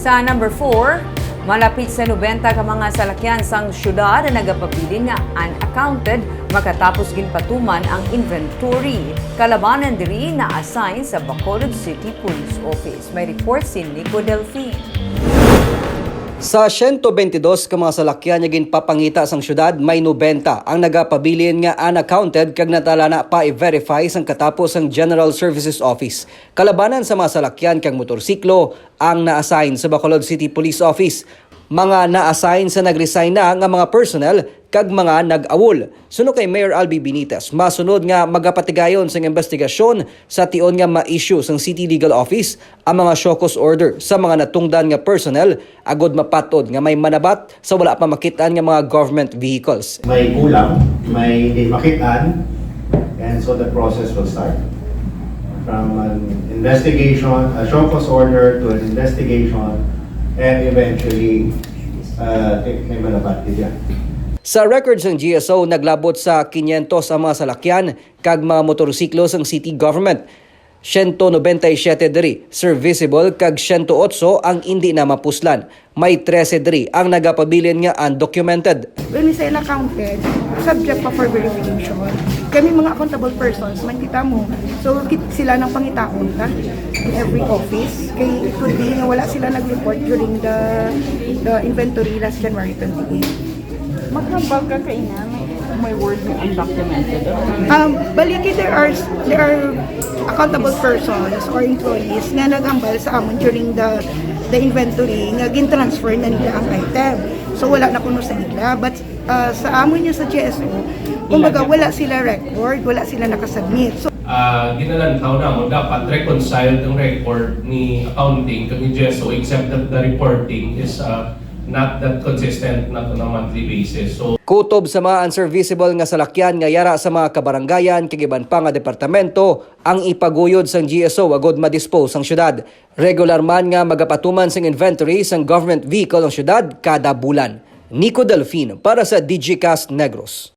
Sa number 4, malapit sa 90 ka mga salakyan sang syudad na nagapabilin nga unaccounted makatapos ginpatuman ang inventory. Kalabanan diri na assign sa Bacolod City Police Office. May report si Nico Delfin. Sa 122 ka mga salakyan nga ginpapangita sang syudad, may 90 ang nagapabilin nga unaccounted kag natalana pa i-verify sang katapos ang General Services Office. Kalabanan sa mga salakyan kag motorsiklo ang na-assign sa Bacolod City Police Office. Mga na-assign sa nag-resign na nga mga personnel kag mga nag-awol. Suno kay Mayor Albi Benitez, masunod nga magapatigayon sa investigasyon sa tion nga ma-issue sang City Legal Office ang mga show cause order sa mga natungdan nga personnel agod mapatod nga may manabat sa wala pa makitaan nga mga government vehicles. May kulang, may hindi makitaan, and so the process will start. From an investigation, a show cause order to an investigation, and eventually, may manabat din yan. Sa records ng GSO, naglabot sa 500 ang mga salakyan kag mga motorsiklo sang city government. 197 diri serviceable kag 108 ang hindi na mapuslan. May 13 diri ang nagapabilin nga undocumented. When we say unaccounted, subject pa for verification. Kami mga accountable persons, man kita mo. So, sila nang pangitaon ta in every office. Kaya it could be na wala sila nag-report during the inventory last January 28. Maghambal ka kaina, may word na undocumented. Baliki, there are accountable persons or employees na nagambal sa amon during the inventory nga gin-transfer na nila ang item. So wala na kuno sa nila. But sa amon niya sa GSO, kumbaga wala sila record, wala sila nakasubmit. So, ginalantaw na mo dapat reconcile ang record ni accounting kag ni GSO except that the reporting is not that consistent not on a monthly basis. So Kutob sa mga unserviceable nga salakyan nga yara sa mga kabarangayan kag iban pa nga departamento ang ipaguyod sang GSO agod ma-dispose ang syudad. Regular man nga magapatuman sang inventory sang government vehicle ang syudad kada bulan. Nico Delfin para sa DigiCast Negros.